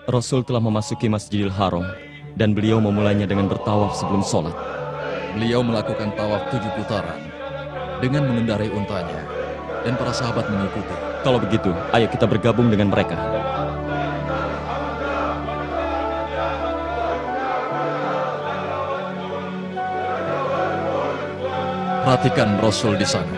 Rasul telah memasuki Masjidil Haram dan beliau memulainya dengan bertawaf sebelum sholat. Beliau melakukan tawaf 7 putaran dengan mengendarai untanya dan para sahabat mengikuti. Kalau begitu, ayo kita bergabung dengan mereka. Perhatikan Rasul di sana.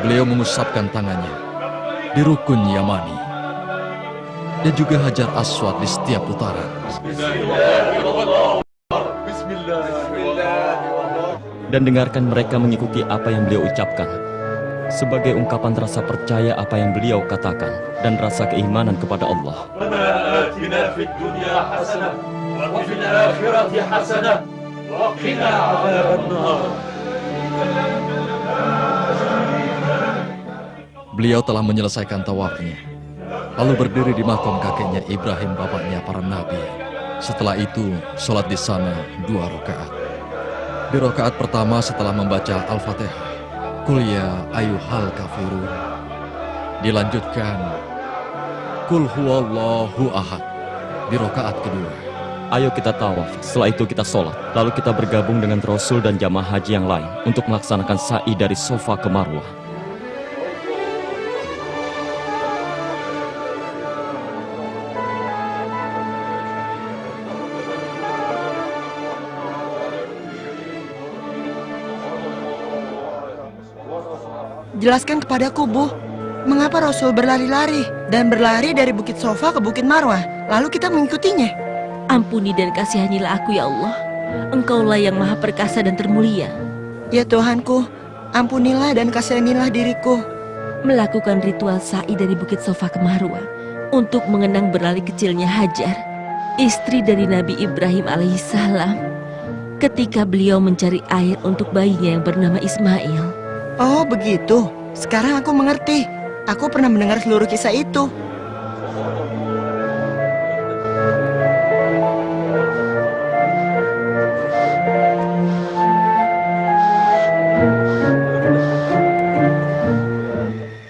Beliau mengusapkan tangannya di rukun Yamani dan juga Hajar Aswad di setiap putaran. Dan dengarkan mereka mengikuti apa yang beliau ucapkan sebagai ungkapan rasa percaya apa yang beliau katakan dan rasa keimanan kepada Allah. Beliau telah menyelesaikan tawafnya, lalu berdiri di makam kakeknya Ibrahim, bapaknya para nabi. Setelah itu, sholat di sana 2 rakaat. Di rakaat pertama setelah membaca Al-Fatihah, Qul ya ayyuhal kafirun. Dilanjutkan, Qul huwallahu ahad. Di rakaat kedua. Ayo kita tawaf, setelah itu kita sholat. Lalu kita bergabung dengan Rasul dan jamaah haji yang lain untuk melaksanakan sa'i dari Sofa ke Marwah. Jelaskan kepadaku, Bu, mengapa Rasul berlari-lari dan berlari dari Bukit Sofa ke Bukit Marwah, lalu kita mengikutinya? Ampuni dan kasihanilah aku ya Allah. Engkaulah yang maha perkasa dan termulia. Ya Tuhanku, ampunilah dan kasihanilah diriku. Melakukan ritual sa'i dari Bukit Sofa ke Marwah untuk mengenang berlari kecilnya Hajar, istri dari Nabi Ibrahim alaihissalam, ketika beliau mencari air untuk bayinya yang bernama Ismail. Oh begitu, sekarang aku mengerti. Aku pernah mendengar seluruh kisah itu.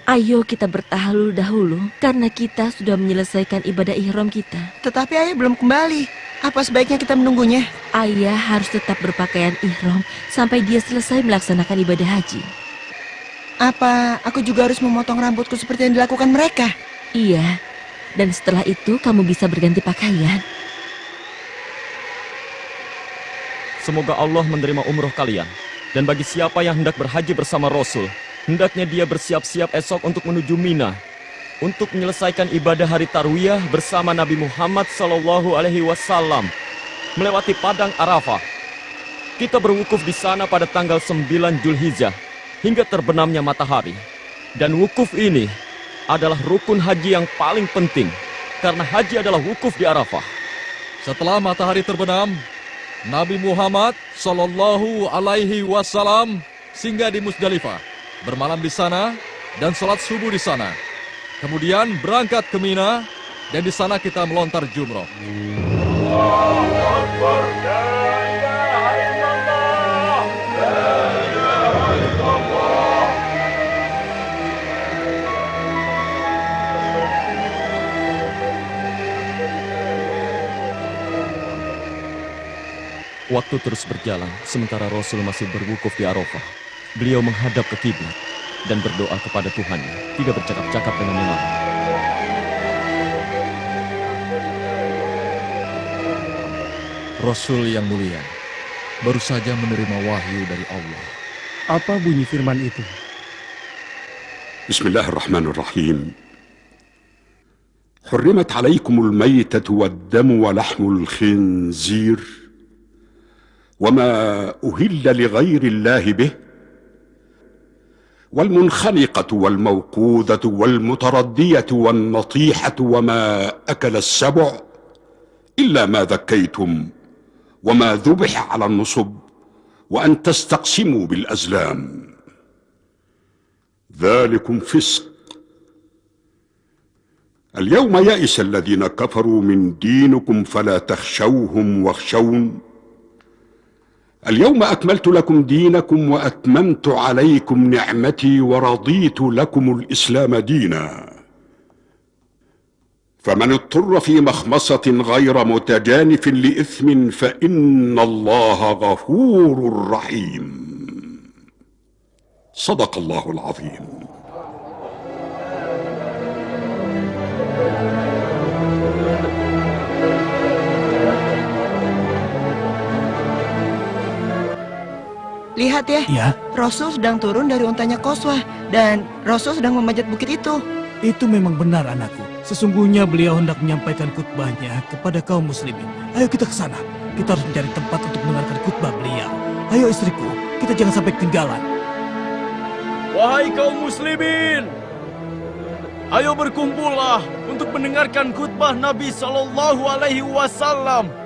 Ayo kita bertahlul dahulu, karena kita sudah menyelesaikan ibadah ihram kita. Tetapi ayah belum kembali. Apa sebaiknya kita menunggunya? Ayah harus tetap berpakaian ihram sampai dia selesai melaksanakan ibadah haji. Apa aku juga harus memotong rambutku seperti yang dilakukan mereka? Iya, dan setelah itu kamu bisa berganti pakaian. Semoga Allah menerima umroh kalian. Dan bagi siapa yang hendak berhaji bersama Rasul, hendaknya dia bersiap-siap esok untuk menuju Mina untuk menyelesaikan ibadah hari Tarwiyah bersama Nabi Muhammad SAW melewati Padang Arafah. Kita berwukuf di sana pada tanggal 9 Zulhijjah hingga terbenamnya matahari. Dan wukuf ini adalah rukun haji yang paling penting karena haji adalah wukuf di Arafah. Setelah matahari terbenam, Nabi Muhammad SAW singgah di Musdalifah, bermalam di sana dan sholat subuh di sana. Kemudian berangkat ke Mina dan di sana kita melontar jumroh. Waktu terus berjalan, sementara Rasul masih berwukuf di Arafah. Beliau menghadap ke kiblat dan berdoa kepada Tuhannya, tidak bercakap-cakap dengan yang lain. Rasul yang mulia baru saja menerima wahyu dari Allah. Apa bunyi firman itu? Bismillahirrahmanirrahim. حرمت عليكم الميتة والدم ولحم الخنزير وما أهل لغير الله به والمنخنقة والموقوذة والمتردية والنطيحة وما أكل السبع إلا ما ذكيتم وما ذبح على النصب وأن تستقسموا بالأزلام ذلكم فسق. اليوم يئس الذين كفروا من دينكم فلا تخشوهم واخشون اليوم أكملت لكم دينكم وأتممت عليكم نعمتي ورضيت لكم الإسلام دينا فمن اضطر في مخمصة غير متجانف لإثم فإن الله غفور رحيم. صدق الله العظيم. Lihat ya, Ya, Rasul sedang turun dari untanya Qaswah dan Rasul sedang memanjat bukit itu. itu memang benar anakku. Sesungguhnya beliau hendak menyampaikan khutbahnya kepada kaum muslimin. Ayo kita ke sana. Kita harus mencari tempat untuk mendengarkan khutbah beliau. Ayo istriku, kita jangan sampai ketinggalan. Wahai kaum muslimin, ayo berkumpullah untuk mendengarkan khutbah Nabi Sallallahu Alaihi Wasallam.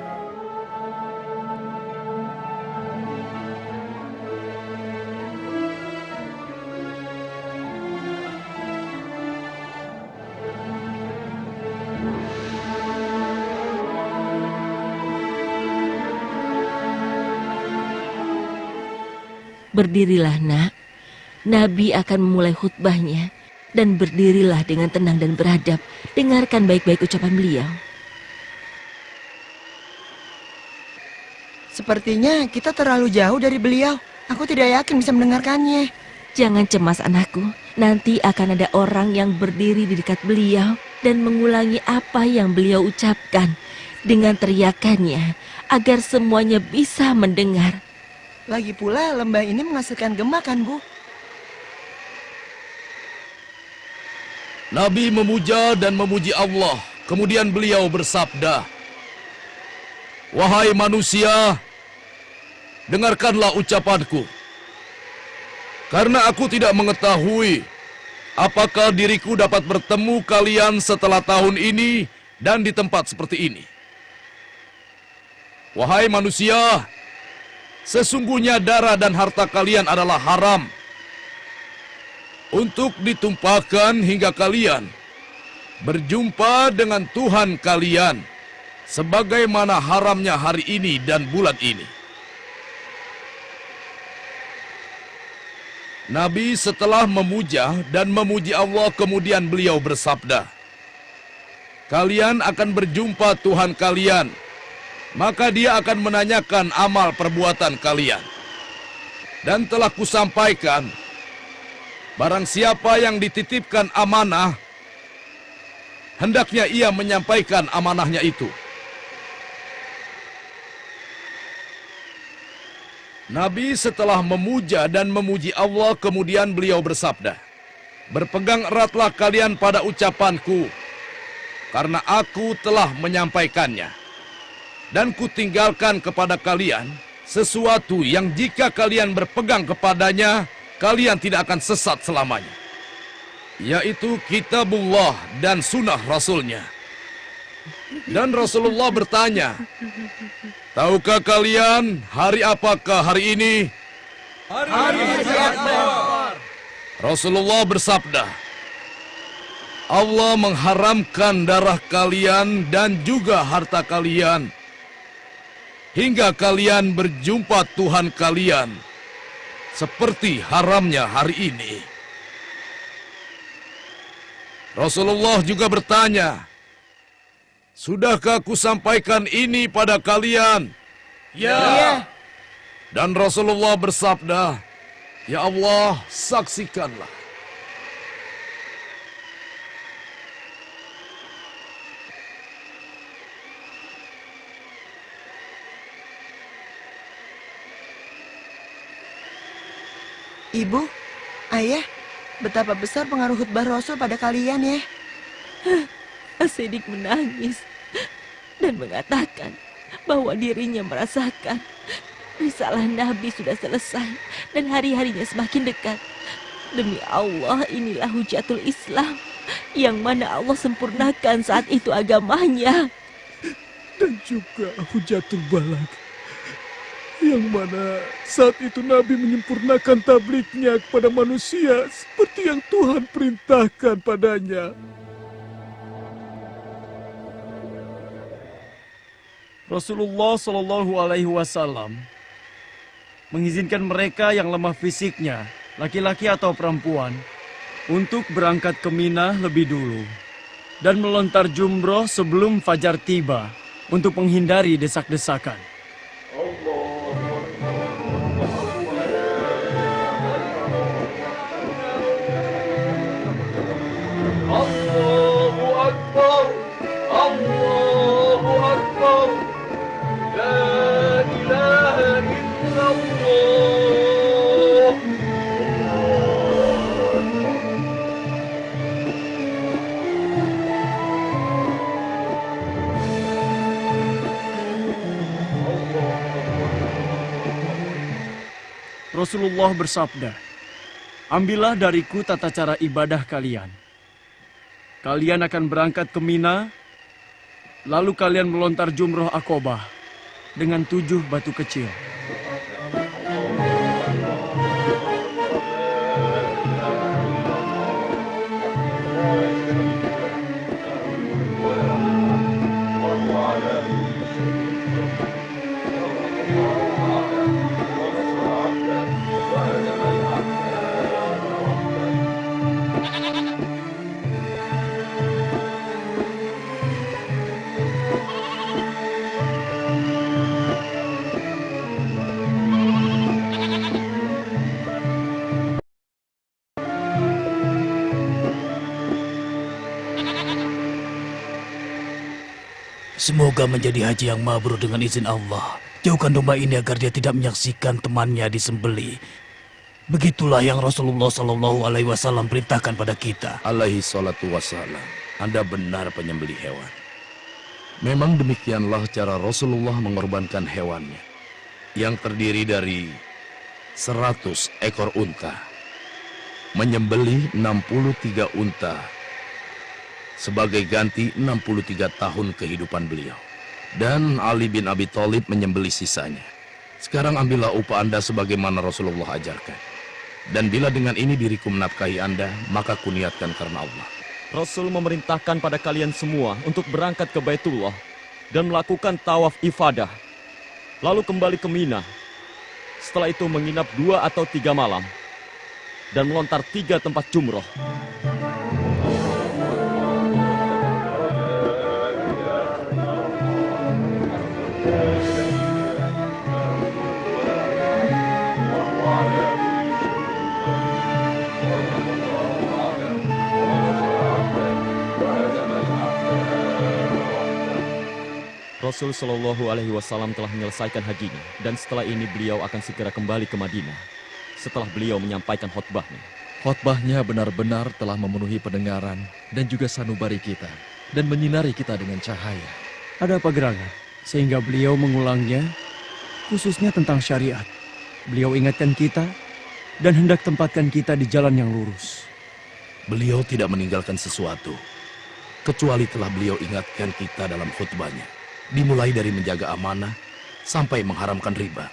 Berdirilah nak, Nabi akan memulai khutbahnya. Dan berdirilah dengan tenang dan beradab. Dengarkan baik-baik ucapan beliau. Sepertinya kita terlalu jauh dari beliau. Aku tidak yakin bisa mendengarkannya. Jangan cemas anakku, nanti akan ada orang yang berdiri di dekat beliau dan mengulangi apa yang beliau ucapkan dengan teriakannya agar semuanya bisa mendengar. Lagi pula lembah ini menghasilkan gema kan, Bu? Nabi memuja dan memuji Allah. Kemudian beliau bersabda, "Wahai manusia, dengarkanlah ucapanku. Karena aku tidak mengetahui apakah diriku dapat bertemu kalian setelah tahun ini dan di tempat seperti ini. Wahai manusia, sesungguhnya darah dan harta kalian adalah haram untuk ditumpahkan hingga kalian berjumpa dengan Tuhan kalian, sebagaimana haramnya hari ini dan bulan ini." Nabi setelah memuja dan memuji Allah, kemudian beliau bersabda, "Kalian akan berjumpa Tuhan kalian, maka dia akan menanyakan amal perbuatan kalian. Dan telah kusampaikan, barang siapa yang dititipkan amanah, hendaknya ia menyampaikan amanahnya itu." Nabi setelah memuja dan memuji Allah, kemudian beliau bersabda, "Berpegang eratlah kalian pada ucapanku, karena aku telah menyampaikannya. Dan kutinggalkan kepada kalian sesuatu yang jika kalian berpegang kepadanya, kalian tidak akan sesat selamanya, yaitu kitabullah dan sunnah Rasulnya." Dan Rasulullah bertanya, "Tahukah kalian hari apakah hari ini?" "Hari Akbar." Rasulullah bersabda, "Allah mengharamkan darah kalian dan juga harta kalian hingga kalian berjumpa Tuhan kalian seperti haramnya hari ini." Rasulullah juga bertanya, "Sudahkah aku sampaikan ini pada kalian?" "Ya." Dan Rasulullah bersabda, "Ya Allah, saksikanlah." Ibu, Ayah, betapa besar pengaruh khutbah Rasul pada kalian ya. As-Siddiq menangis dan mengatakan bahwa dirinya merasakan risalah Nabi sudah selesai dan hari-harinya semakin dekat. Demi Allah, inilah hujatul Islam yang mana Allah sempurnakan saat itu agamanya. Dan juga Hujatul Balag, yang mana saat itu Nabi menyempurnakan tablignya kepada manusia seperti yang Tuhan perintahkan padanya. Rasulullah Shallallahu Alaihi Wasallam mengizinkan mereka yang lemah fisiknya, laki-laki atau perempuan, untuk berangkat ke Mina lebih dulu. dan melontar jumroh sebelum fajar tiba untuk menghindari desak-desakan. Allahu Akbar, Allahu Akbar, La ilaha illallah. Rasulullah bersabda, "Ambillah dariku tata cara ibadah kalian. Kalian akan berangkat ke Mina, lalu kalian melontar jumroh Aqobah dengan 7 batu kecil. Semoga menjadi haji yang mabrur dengan izin Allah. Jauhkan domba ini agar dia tidak menyaksikan temannya disembelih. Begitulah yang Rasulullah Shallallahu Alaihi Wasallam perintahkan pada kita. Alaihi salatu wassalam. Anda benar penyembelih hewan. Memang demikianlah cara Rasulullah mengorbankan hewannya, yang terdiri dari 100 ekor unta, menyembelih 63 unta, sebagai ganti 63 tahun kehidupan beliau. Dan Ali bin Abi Thalib menyembelih sisanya. Sekarang ambillah upah Anda sebagaimana Rasulullah ajarkan. Dan bila dengan ini diriku menafkahi Anda, maka kuniatkan karena Allah. Rasul memerintahkan pada kalian semua untuk berangkat ke Baitullah dan melakukan tawaf ifadah, lalu kembali ke Mina. Setelah itu menginap 2 atau 3 malam dan melontar 3 tempat jumroh. Rasul Shallallahu Alaihi Wasallam telah menyelesaikan hajinya, dan setelah ini beliau akan segera kembali ke Madinah setelah beliau menyampaikan khutbahnya. Khotbahnya benar-benar telah memenuhi pendengaran dan juga sanubari kita, dan menyinari kita dengan cahaya. Ada apa gerangan? Sehingga beliau mengulangnya, khususnya tentang syariat. Beliau ingatkan kita dan hendak tempatkan kita di jalan yang lurus. Beliau tidak meninggalkan sesuatu, kecuali telah beliau ingatkan kita dalam khutbahnya. Dimulai dari menjaga amanah sampai mengharamkan riba,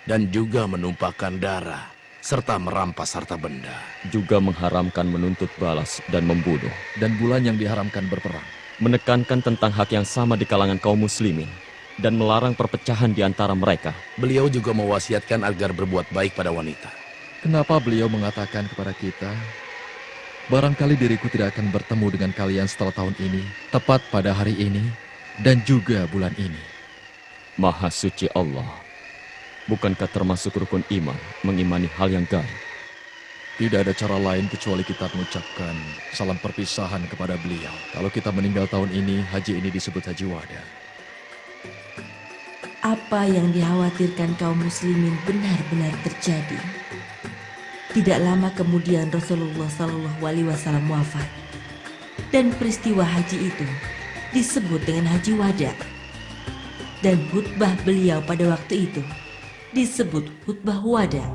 dan juga menumpahkan darah serta merampas harta benda, Juga mengharamkan menuntut balas dan membunuh. Dan bulan yang diharamkan berperang. Menekankan tentang hak yang sama di kalangan kaum muslimin dan melarang perpecahan di antara mereka. Beliau juga mewasiatkan agar berbuat baik pada wanita. Kenapa beliau mengatakan kepada kita, barangkali diriku tidak akan bertemu dengan kalian setelah tahun ini, tepat pada hari ini, dan juga bulan ini. Maha suci Allah. Bukankah termasuk rukun iman mengimani hal yang gaib? Tidak ada cara lain kecuali kita mengucapkan salam perpisahan kepada beliau. Kalau kita meninggal tahun ini, haji ini disebut haji wada. Apa yang dikhawatirkan kaum muslimin benar-benar terjadi. Tidak lama kemudian Rasulullah Shallallahu Alaihi Wasallam wafat, dan peristiwa haji itu disebut dengan haji wada. Dan khutbah beliau pada waktu itu disebut khutbah wada.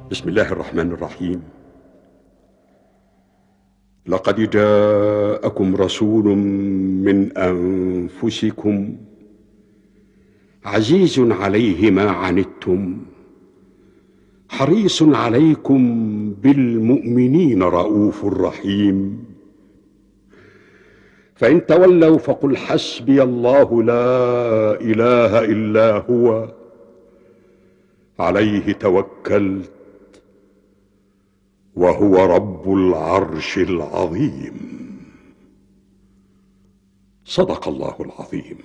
Bismillahirrahmanirrahim. Laqad ja'akum rasulun min anfusikum azizun 'alaihi ma 'anittum harisun 'alaikum bil mu'minina raufur rahim. فإن تولوا فقل حسبي الله لا إله إلا هو عليه توكلت وهو رب العرش العظيم. صدق الله العظيم.